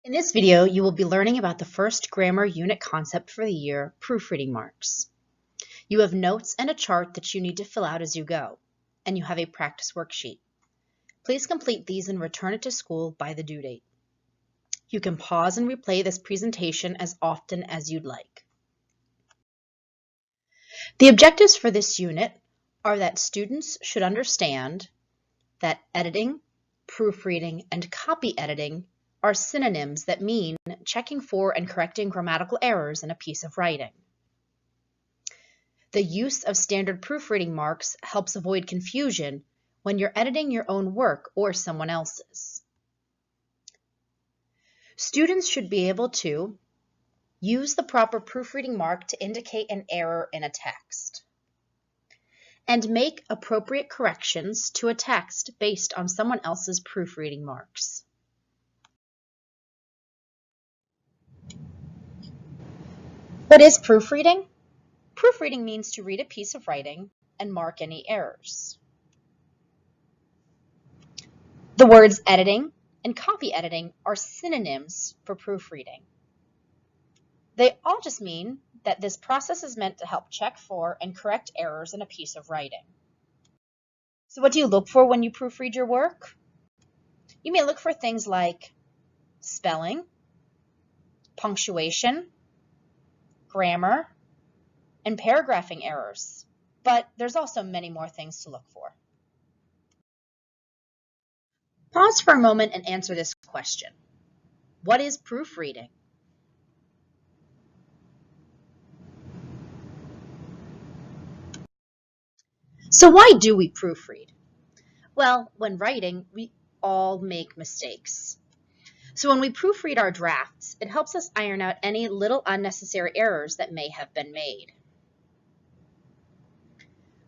In this video, you will be learning about the first grammar unit concept for the year, proofreading marks. You have notes and a chart that you need to fill out as you go, and you have a practice worksheet. Please complete these and return it to school by the due date. You can pause and replay this presentation as often as you'd like. The objectives for this unit are that students should understand that editing, proofreading, and copy editing are synonyms that mean checking for and correcting grammatical errors in a piece of writing. The use of standard proofreading marks helps avoid confusion when you're editing your own work or someone else's. Students should be able to use the proper proofreading mark to indicate an error in a text, and make appropriate corrections to a text based on someone else's proofreading marks. What is proofreading? Proofreading means to read a piece of writing and mark any errors. The words editing and copy editing are synonyms for proofreading. They all just mean that this process is meant to help check for and correct errors in a piece of writing. So what do you look for when you proofread your work? You may look for things like spelling, punctuation, grammar, and paragraphing errors, but there's also many more things to look for. Pause for a moment and answer this question. What is proofreading? So why do we proofread? Well, when writing, we all make mistakes. So when we proofread our drafts, it helps us iron out any little unnecessary errors that may have been made.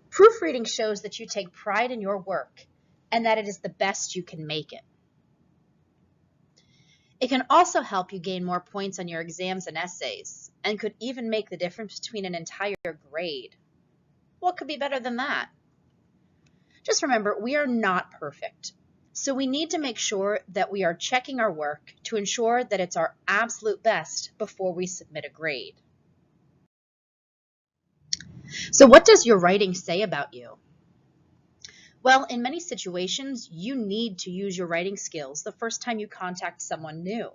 Proofreading shows that you take pride in your work and that it is the best you can make it. It can also help you gain more points on your exams and essays, and could even make the difference between an entire grade. What could be better than that? Just remember, we are not perfect, so we need to make sure that we are checking our work to ensure that it's our absolute best before we submit a grade. So what does your writing say about you? Well, in many situations, you need to use your writing skills the first time you contact someone new.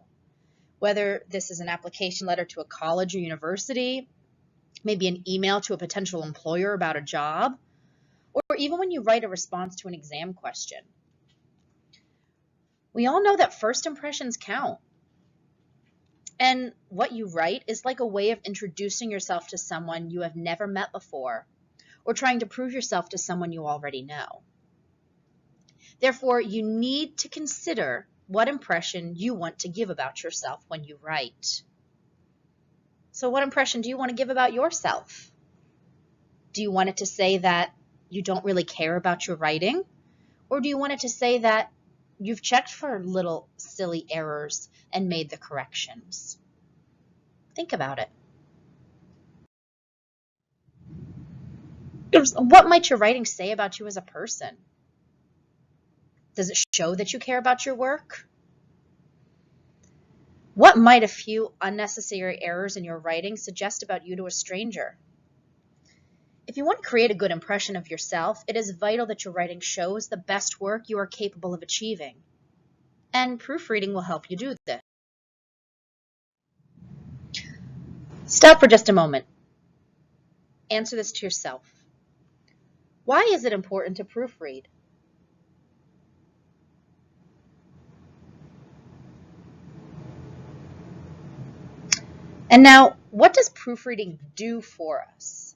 Whether this is an application letter to a college or university, maybe an email to a potential employer about a job, or even when you write a response to an exam question. We all know that first impressions count. And what you write is like a way of introducing yourself to someone you have never met before, or trying to prove yourself to someone you already know. Therefore, you need to consider what impression you want to give about yourself when you write. So what impression do you want to give about yourself? Do you want it to say that you don't really care about your writing? Or do you want it to say that you've checked for little silly errors and made the corrections? Think about it. What might your writing say about you as a person? Does it show that you care about your work? What might a few unnecessary errors in your writing suggest about you to a stranger? If you want to create a good impression of yourself, it is vital that your writing shows the best work you are capable of achieving. And proofreading will help you do this. Stop for just a moment. Answer this to yourself. Why is it important to proofread? And now, what does proofreading do for us?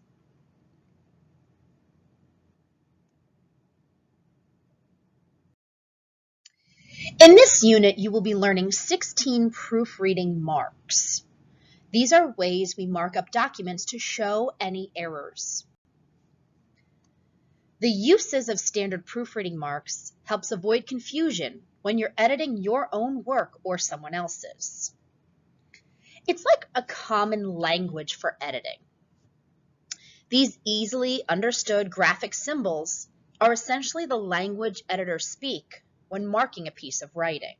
In this unit, you will be learning 16 proofreading marks. These are ways we mark up documents to show any errors. The uses of standard proofreading marks helps avoid confusion when you're editing your own work or someone else's. It's like a common language for editing. These easily understood graphic symbols are essentially the language editors speak when marking a piece of writing.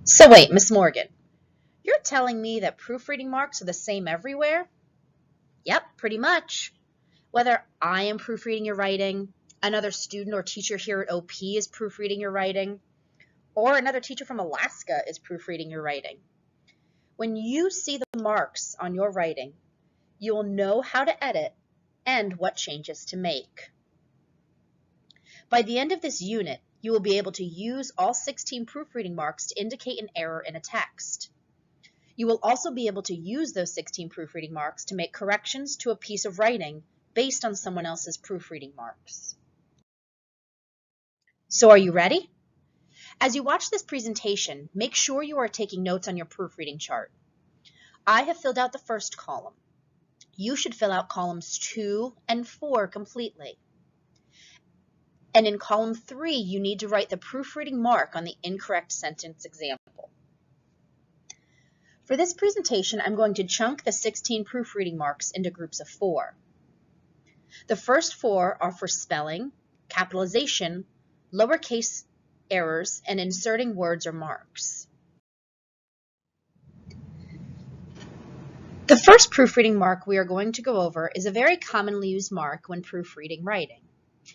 So wait, Miss Morgan, you're telling me that proofreading marks are the same everywhere? Yep, pretty much. Whether I am proofreading your writing, another student or teacher here at OP is proofreading your writing, or another teacher from Alaska is proofreading your writing. When you see the marks on your writing, you will know how to edit and what changes to make. By the end of this unit, you will be able to use all 16 proofreading marks to indicate an error in a text. You will also be able to use those 16 proofreading marks to make corrections to a piece of writing based on someone else's proofreading marks. So are you ready? As you watch this presentation, make sure you are taking notes on your proofreading chart. I have filled out the first column. You should fill out columns 2 and 4 completely. And in column 3, you need to write the proofreading mark on the incorrect sentence example. For this presentation, I'm going to chunk the 16 proofreading marks into groups of 4. The first 4 are for spelling, capitalization, lowercase errors, and inserting words or marks. The first proofreading mark we are going to go over is a very commonly used mark when proofreading writing.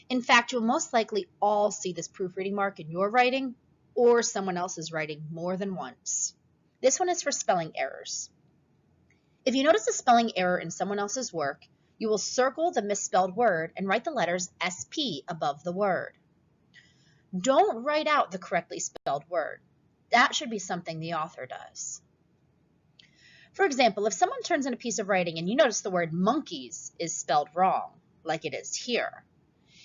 In fact, you'll most likely all see this proofreading mark in your writing or someone else's writing more than once. This one is for spelling errors. If you notice a spelling error in someone else's work, you will circle the misspelled word and write the letters SP above the word. Don't write out the correctly spelled word. That should be something the author does. For example, if someone turns in a piece of writing and you notice the word monkeys is spelled wrong, like it is here,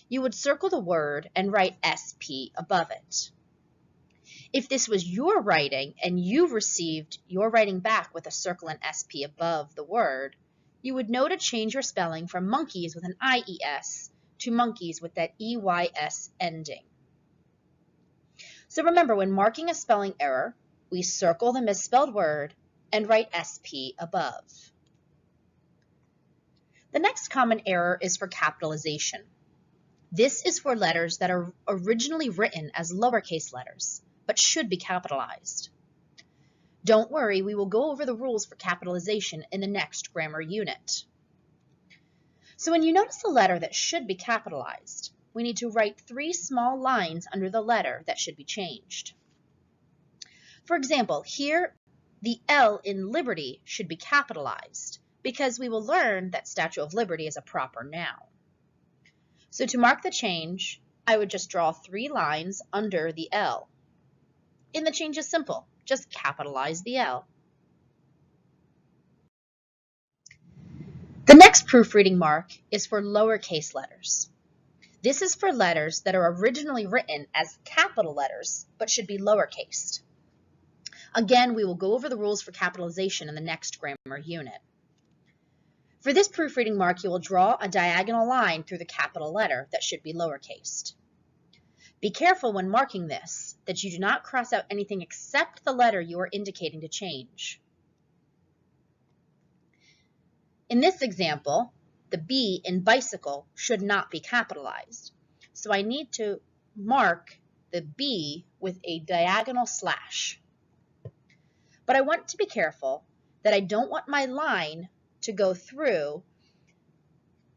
you would circle the word and write SP above it. If this was your writing and you received your writing back with a circle and SP above the word, you would know to change your spelling from monkeys with an IES to monkeys with that EYS ending. So remember, when marking a spelling error, we circle the misspelled word and write SP above. The next common error is for capitalization. This is for letters that are originally written as lowercase letters, but should be capitalized. Don't worry, we will go over the rules for capitalization in the next grammar unit. So when you notice a letter that should be capitalized, we need to write 3 small lines under the letter that should be changed. For example, here the L in Liberty should be capitalized because we will learn that Statue of Liberty is a proper noun. So to mark the change, I would just draw 3 lines under the L. And the change is simple. Just capitalize the L. The next proofreading mark is for lowercase letters. This is for letters that are originally written as capital letters, but should be lowercased. Again, we will go over the rules for capitalization in the next grammar unit. For this proofreading mark, you will draw a diagonal line through the capital letter that should be lowercased. Be careful when marking this that you do not cross out anything except the letter you are indicating to change. In this example, the B in bicycle should not be capitalized. So I need to mark the B with a diagonal slash. But I want to be careful that I don't want my line to go through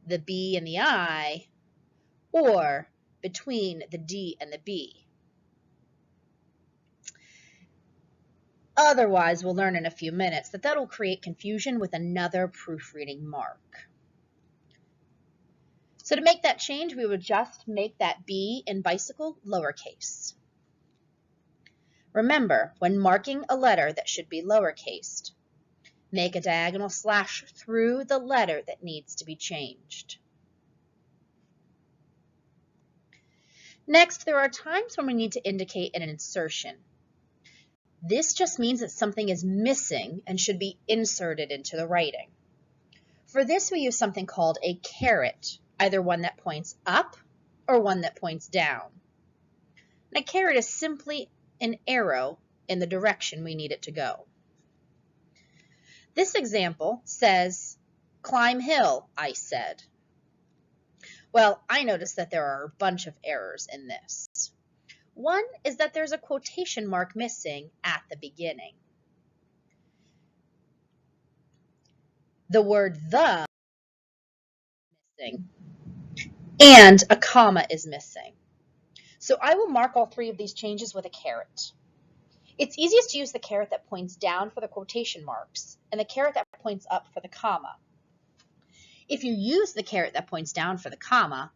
the B and the I or between the D and the B. Otherwise, we'll learn in a few minutes that will create confusion with another proofreading mark. So to make that change, we would just make that B in bicycle lowercase. Remember, when marking a letter that should be lowercased, make a diagonal slash through the letter that needs to be changed. Next, there are times when we need to indicate an insertion. This just means that something is missing and should be inserted into the writing. For this, we use something called a caret, either one that points up or one that points down. And a caret is simply an arrow in the direction we need it to go. This example says, "Climb hill, I said." Well, I noticed that there are a bunch of errors in this. One is that there's a quotation mark missing at the beginning. The word the is missing, and a comma is missing. So I will mark all three of these changes with a caret. It's easiest to use the caret that points down for the quotation marks and the caret that points up for the comma. If you use the caret that points down for the comma,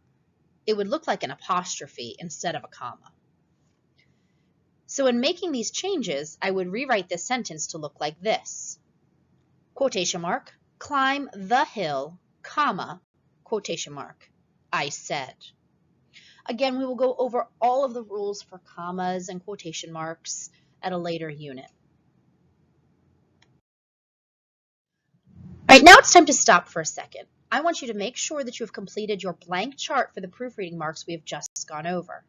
it would look like an apostrophe instead of a comma. So in making these changes, I would rewrite this sentence to look like this. Quotation mark, climb the hill, comma, quotation mark, I said. Again, we will go over all of the rules for commas and quotation marks at a later unit. All right, now it's time to stop for a second. I want you to make sure that you have completed your blank chart for the proofreading marks we have just gone over.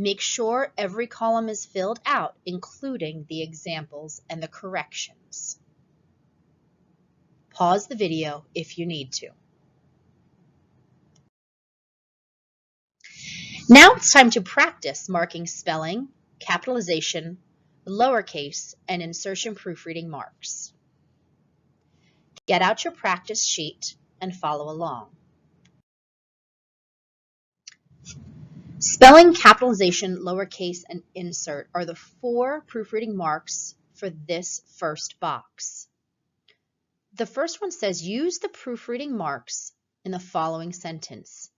Make sure every column is filled out, including the examples and the corrections. Pause the video if you need to. Now it's time to practice marking spelling, capitalization, lowercase, and insertion proofreading marks. Get out your practice sheet and follow along. Spelling, capitalization, lowercase, and insert are the 4 proofreading marks for this first box. The first one says, use the proofreading marks in the following sentence.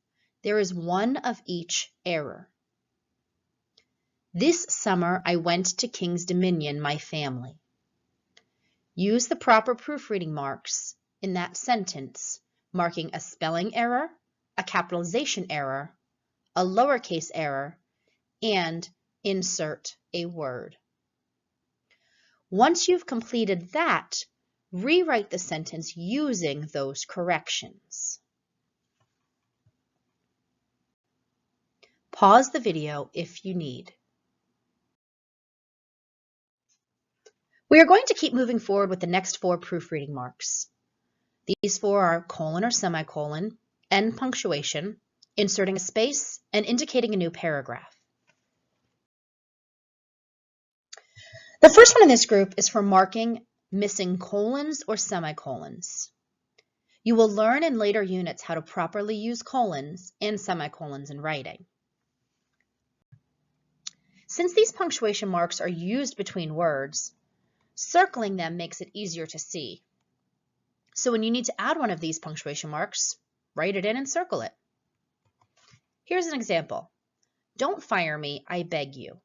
There is one of each error. This summer I went to King's Dominion, my family. Use the proper proofreading marks in that sentence, marking a spelling error, a capitalization error, a lowercase error, and insert a word. Once you've completed that, rewrite the sentence using those corrections. Pause the video if you need. We are going to keep moving forward with the next 4 proofreading marks. These 4 are colon or semicolon, end punctuation, inserting a space, and indicating a new paragraph. The first one in this group is for marking missing colons or semicolons. You will learn in later units how to properly use colons and semicolons in writing. Since these punctuation marks are used between words, circling them makes it easier to see. So when you need to add one of these punctuation marks, write it in and circle it. Here's an example. Don't fire me, I beg you.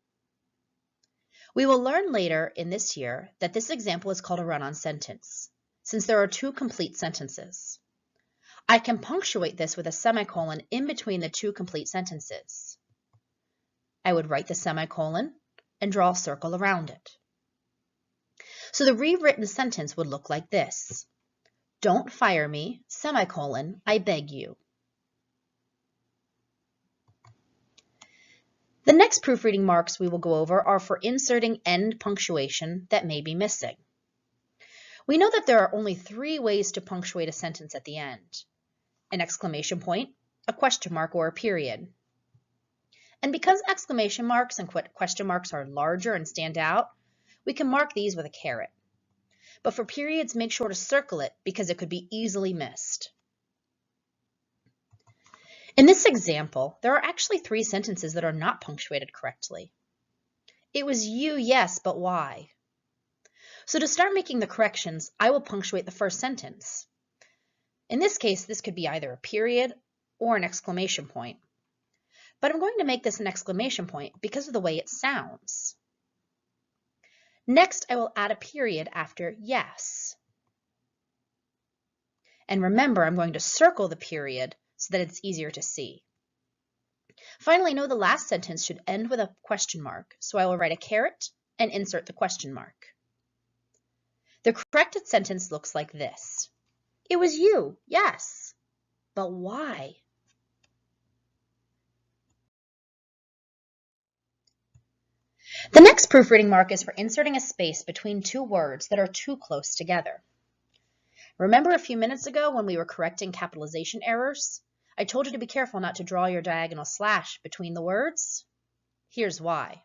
We will learn later in this year that this example is called a run-on sentence, since there are 2 complete sentences. I can punctuate this with a semicolon in between the 2 complete sentences. I would write the semicolon and draw a circle around it. So the rewritten sentence would look like this. Don't fire me, semicolon, I beg you. The next proofreading marks we will go over are for inserting end punctuation that may be missing. We know that there are only 3 ways to punctuate a sentence at the end: an exclamation point, a question mark, or a period. And because exclamation marks and question marks are larger and stand out, we can mark these with a caret. But for periods, make sure to circle it because it could be easily missed. In this example, there are actually 3 sentences that are not punctuated correctly. It was you, yes, but why? So to start making the corrections, I will punctuate the first sentence. In this case, this could be either a period or an exclamation point. But I'm going to make this an exclamation point because of the way it sounds. Next, I will add a period after yes. And remember, I'm going to circle the period so that it's easier to see. Finally, know the last sentence should end with a question mark, so I will write a caret and insert the question mark. The corrected sentence looks like this. It was you, yes, but why? The next proofreading mark is for inserting a space between 2 words that are too close together. Remember a few minutes ago when we were correcting capitalization errors? I told you to be careful not to draw your diagonal slash between the words. Here's why.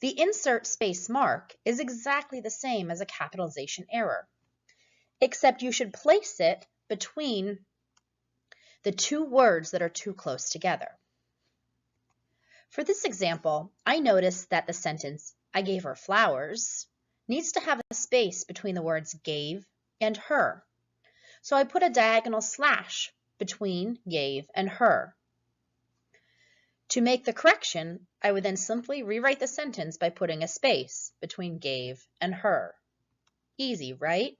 The insert space mark is exactly the same as a capitalization error, except you should place it between the two words that are too close together. For this example, I noticed that the sentence, "I gave her flowers," needs to have a space between the words gave and her. So I put a diagonal slash between gave and her. To make the correction, I would then simply rewrite the sentence by putting a space between gave and her. Easy, right?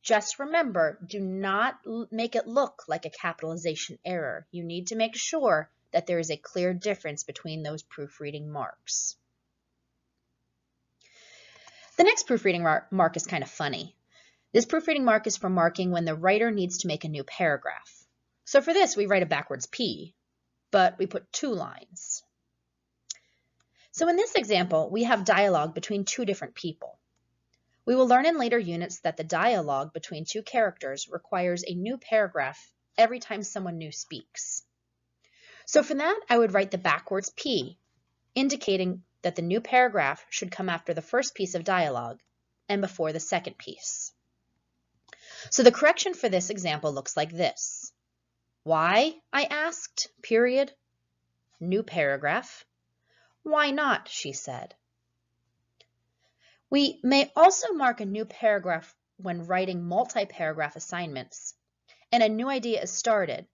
Just remember, do not make it look like a capitalization error. You need to make sure that there is a clear difference between those proofreading marks. The next proofreading mark is kind of funny. This proofreading mark is for marking when the writer needs to make a new paragraph. So for this, we write a backwards P, but we put 2 lines. So in this example, we have dialogue between 2 different people. We will learn in later units that the dialogue between 2 characters requires a new paragraph every time someone new speaks. So for that, I would write the backwards P, indicating that the new paragraph should come after the first piece of dialogue and before the second piece. So the correction for this example looks like this. Why, I asked, period. New paragraph. Why not, she said. We may also mark a new paragraph when writing multi-paragraph assignments, and a new idea is started,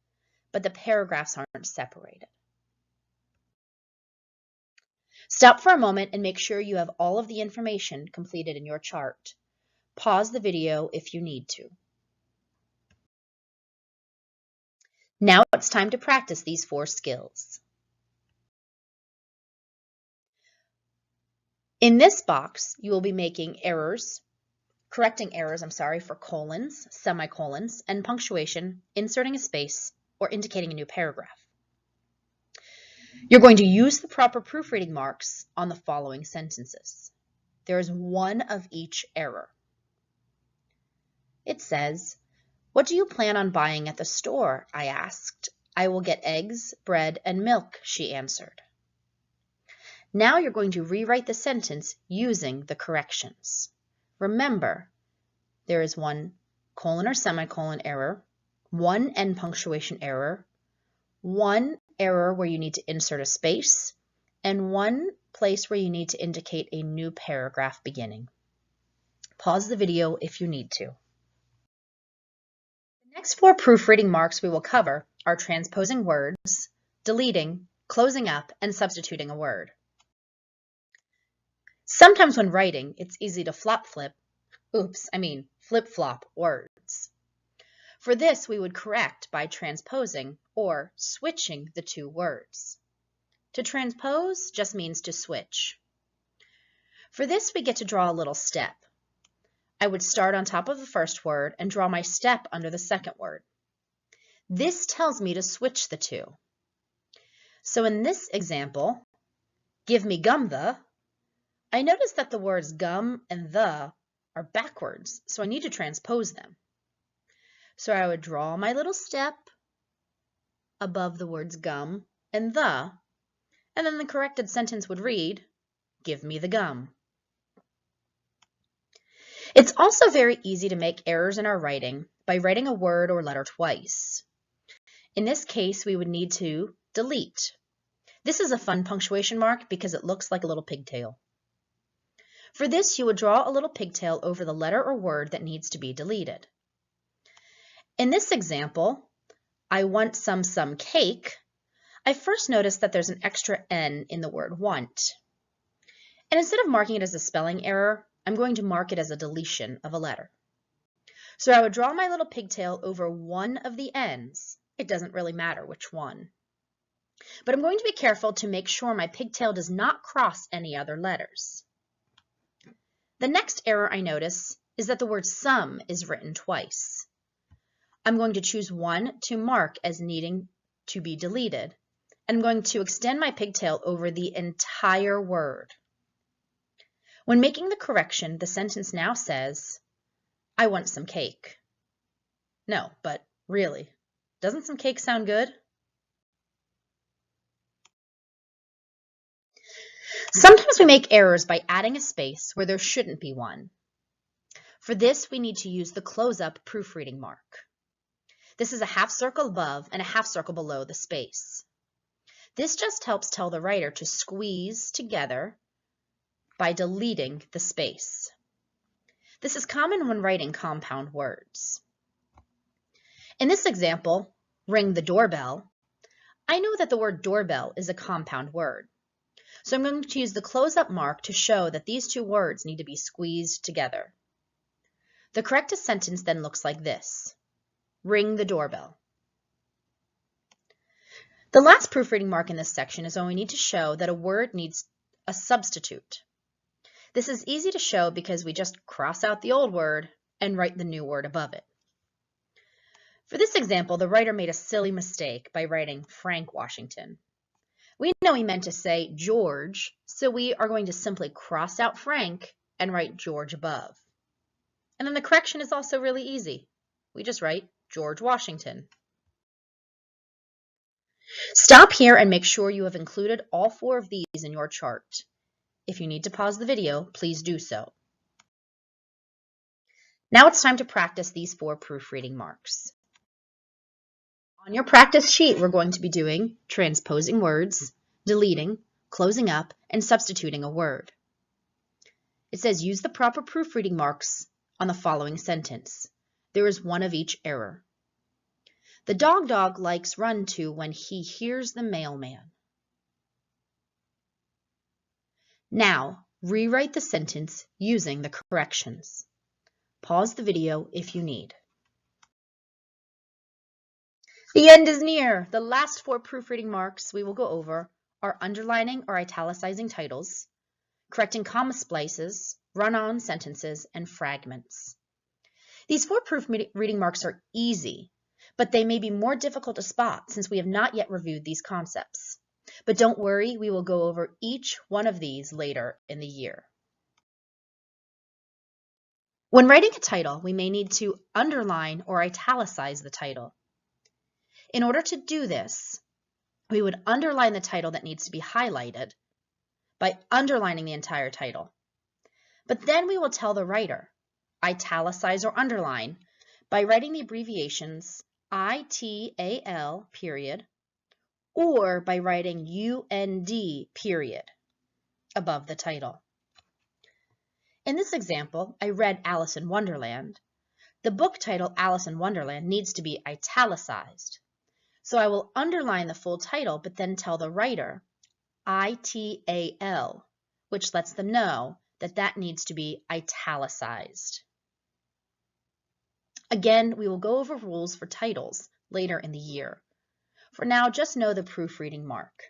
but the paragraphs aren't separated. Stop for a moment and make sure you have all of the information completed in your chart. Pause the video if you need to. Now it's time to practice these 4 skills. In this box, you will be making errors, correcting errors, for colons, semicolons, and punctuation, inserting a space, or indicating a new paragraph. You're going to use the proper proofreading marks on the following sentences. There is 1 of each error. It says, "What do you plan on buying at the store?" I asked. "I will get eggs, bread, and milk," she answered. Now you're going to rewrite the sentence using the corrections. Remember, there is 1 colon or semicolon error, 1 end punctuation error, 1 error where you need to insert a space, and 1 place where you need to indicate a new paragraph beginning. Pause the video if you need to. The next 4 proofreading marks we will cover are transposing words, deleting, closing up, and substituting a word. Sometimes when writing, it's easy to flip-flop words. For this, we would correct by transposing or switching the 2 words. To transpose just means to switch. For this, we get to draw a little step. I would start on top of the first word and draw my step under the second word. This tells me to switch the 2. So in this example, "Give me gum the," I notice that the words gum and the are backwards, so I need to transpose them. So I would draw my little step above the words gum and the, and then the corrected sentence would read, "Give me the gum." It's also very easy to make errors in our writing by writing a word or letter twice. In this case, we would need to delete. This is a fun punctuation mark because it looks like a little pigtail. For this, you would draw a little pigtail over the letter or word that needs to be deleted. In this example, "I want some cake," I first noticed that there's an extra N in the word want. And instead of marking it as a spelling error, I'm going to mark it as a deletion of a letter. So I would draw my little pigtail over one of the N's. It doesn't really matter which one. But I'm going to be careful to make sure my pigtail does not cross any other letters. The next error I notice is that the word some is written twice. I'm going to choose one to mark as needing to be deleted. I'm going to extend my pigtail over the entire word. When making the correction, the sentence now says, "I want some cake." No, but really, doesn't some cake sound good? Sometimes we make errors by adding a space where there shouldn't be one. For this, we need to use the close-up proofreading mark. This is a half circle above and a half circle below the space. This just helps tell the writer to squeeze together by deleting the space. This is common when writing compound words. In this example, ring the doorbell, I know that the word doorbell is a compound word. So I'm going to use the close-up mark to show that these two words need to be squeezed together. The correct sentence then looks like this: ring the doorbell. The last proofreading mark in this section is when we need to show that a word needs a substitute. This is easy to show because we just cross out the old word and write the new word above it. For this example, the writer made a silly mistake by writing Frank Washington. We know he meant to say George, so we are going to simply cross out Frank and write George above. And then the correction is also really easy. We just write George Washington. Stop here and make sure you have included all 4 of these in your chart. If you need to pause the video, please do so. Now it's time to practice these 4 proofreading marks. On your practice sheet, we're going to be doing transposing words, deleting, closing up, and substituting a word. It says use the proper proofreading marks on the following sentence. There is one of each error. The dog likes run to when he hears the mailman. Now, rewrite the sentence using the corrections. Pause the video if you need. The end is near. The last 4 proofreading marks we will go over are underlining or italicizing titles, correcting comma splices, run-on sentences, and fragments. These 4 proofreading marks are easy, but they may be more difficult to spot since we have not yet reviewed these concepts. But don't worry, we will go over each one of these later in the year. When writing a title, we may need to underline or italicize the title. In order to do this, we would underline the title that needs to be highlighted by underlining the entire title. But then we will tell the writer, italicize or underline, by writing the abbreviations ITAL period or by writing UND period above the title. In this example, I read Alice in Wonderland. The book title Alice in Wonderland needs to be italicized. So I will underline the full title, but then tell the writer ITAL, which lets them know that that needs to be italicized. Again, we will go over rules for titles later in the year. For now, just know the proofreading mark.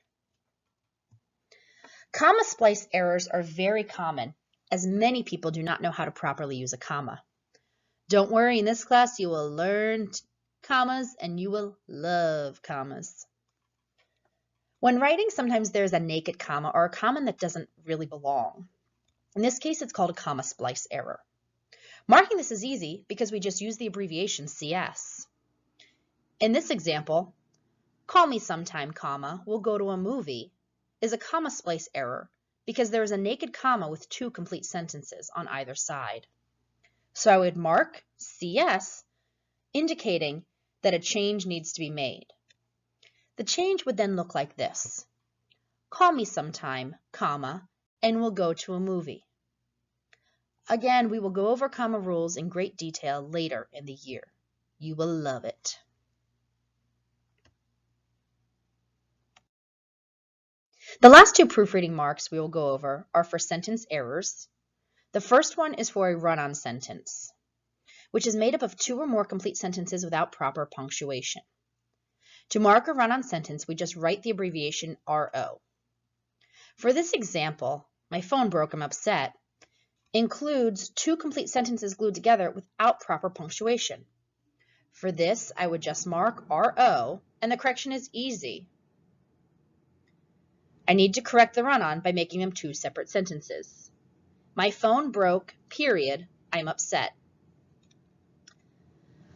Comma splice errors are very common, as many people do not know how to properly use a comma. Don't worry, in this class you will learn commas and you will love commas. When writing, sometimes there's a naked comma or a comma that doesn't really belong. In this case, it's called a comma splice error. Marking this is easy because we just use the abbreviation CS. In this example, call me sometime, comma, we'll go to a movie, is a comma splice error because there is a naked comma with 2 complete sentences on either side. So I would mark CS, indicating that a change needs to be made. The change would then look like this. Call me sometime, comma, and we'll go to a movie. Again, we will go over comma rules in great detail later in the year. You will love it. The last 2 proofreading marks we will go over are for sentence errors. The first one is for a run-on sentence, which is made up of 2 or more complete sentences without proper punctuation. To mark a run-on sentence, we just write the abbreviation RO. For this example, my phone broke, I'm upset, includes 2 complete sentences glued together without proper punctuation. For this, I would just mark RO, and the correction is easy. I need to correct the run-on by making them 2 separate sentences. My phone broke, period, I'm upset.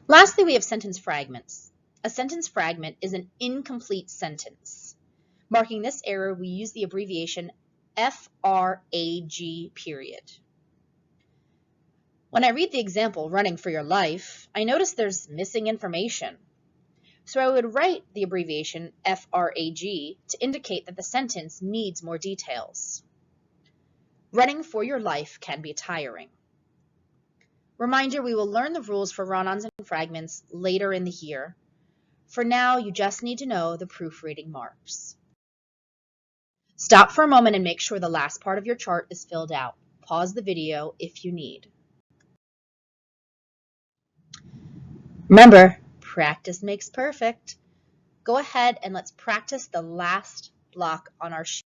Lastly, we have sentence fragments. A sentence fragment is an incomplete sentence. Marking this error, we use the abbreviation F-R-A-G period. When I read the example, running for your life, I notice there's missing information. So I would write the abbreviation FRAG to indicate that the sentence needs more details. Running for your life can be tiring. Reminder, we will learn the rules for run-ons and fragments later in the year. For now, you just need to know the proofreading marks. Stop for a moment and make sure the last part of your chart is filled out. Pause the video if you need. Remember, practice makes perfect. Go ahead and let's practice the last block on our sheet.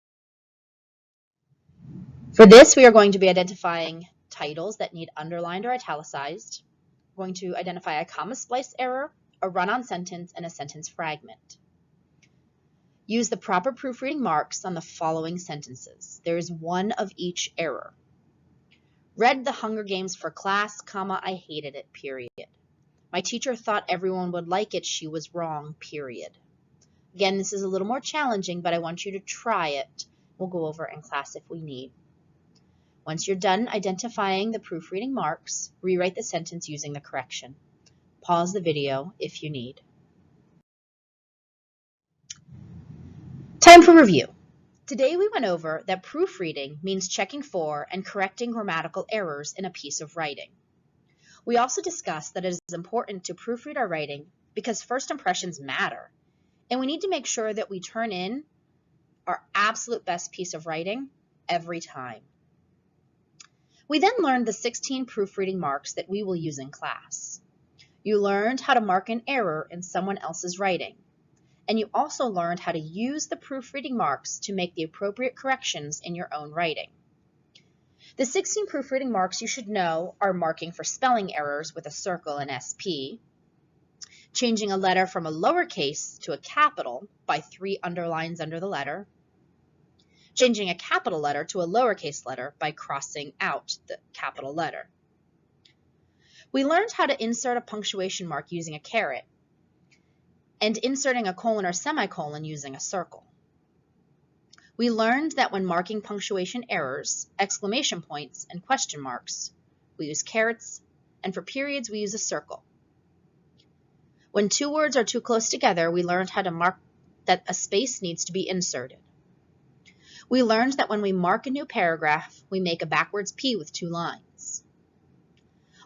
For this, we are going to be identifying titles that need underlined or italicized. We're going to identify a comma splice error, a run-on sentence, and a sentence fragment. Use the proper proofreading marks on the following sentences. There is one of each error. Read The Hunger Games for class, comma, I hated it, period. My teacher thought everyone would like it. She was wrong, period. Again, this is a little more challenging, but I want you to try it. We'll go over in class if we need. Once you're done identifying the proofreading marks, rewrite the sentence using the correction. Pause the video if you need. Time for review. Today we went over that proofreading means checking for and correcting grammatical errors in a piece of writing. We also discussed that it is important to proofread our writing because first impressions matter, and we need to make sure that we turn in our absolute best piece of writing every time. We then learned the 16 proofreading marks that we will use in class. You learned how to mark an error in someone else's writing, and you also learned how to use the proofreading marks to make the appropriate corrections in your own writing. The 16 proofreading marks you should know are marking for spelling errors with a circle and SP, changing a letter from a lowercase to a capital by 3 underlines under the letter, changing a capital letter to a lowercase letter by crossing out the capital letter. We learned how to insert a punctuation mark using a caret and inserting a colon or semicolon using a circle. We learned that when marking punctuation errors, exclamation points, and question marks, we use carets, and for periods we use a circle. When two words are too close together, we learned how to mark that a space needs to be inserted. We learned that when we mark a new paragraph, we make a backwards P with 2 lines.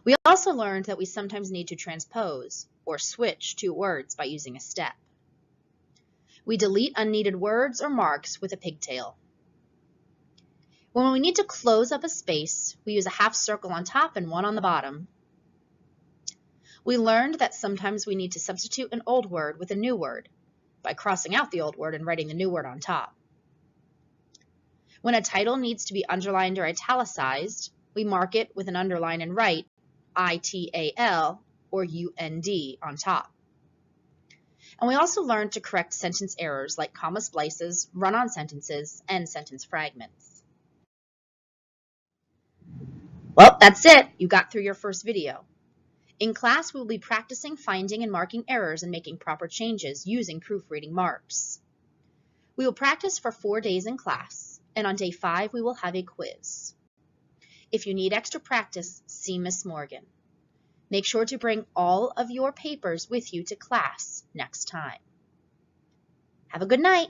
We also learned that we sometimes need to transpose or switch 2 words by using a step. We delete unneeded words or marks with a pigtail. When we need to close up a space, we use a half circle on top and one on the bottom. We learned that sometimes we need to substitute an old word with a new word by crossing out the old word and writing the new word on top. When a title needs to be underlined or italicized, we mark it with an underline and write ITAL or UND on top. And we also learned to correct sentence errors like comma splices, run-on sentences, and sentence fragments. Well, that's it. You got through your first video. In class, we will be practicing finding and marking errors and making proper changes using proofreading marks. We will practice for 4 days in class, and on day 5, we will have a quiz. If you need extra practice, see Miss Morgan. Make sure to bring all of your papers with you to class next time. Have a good night.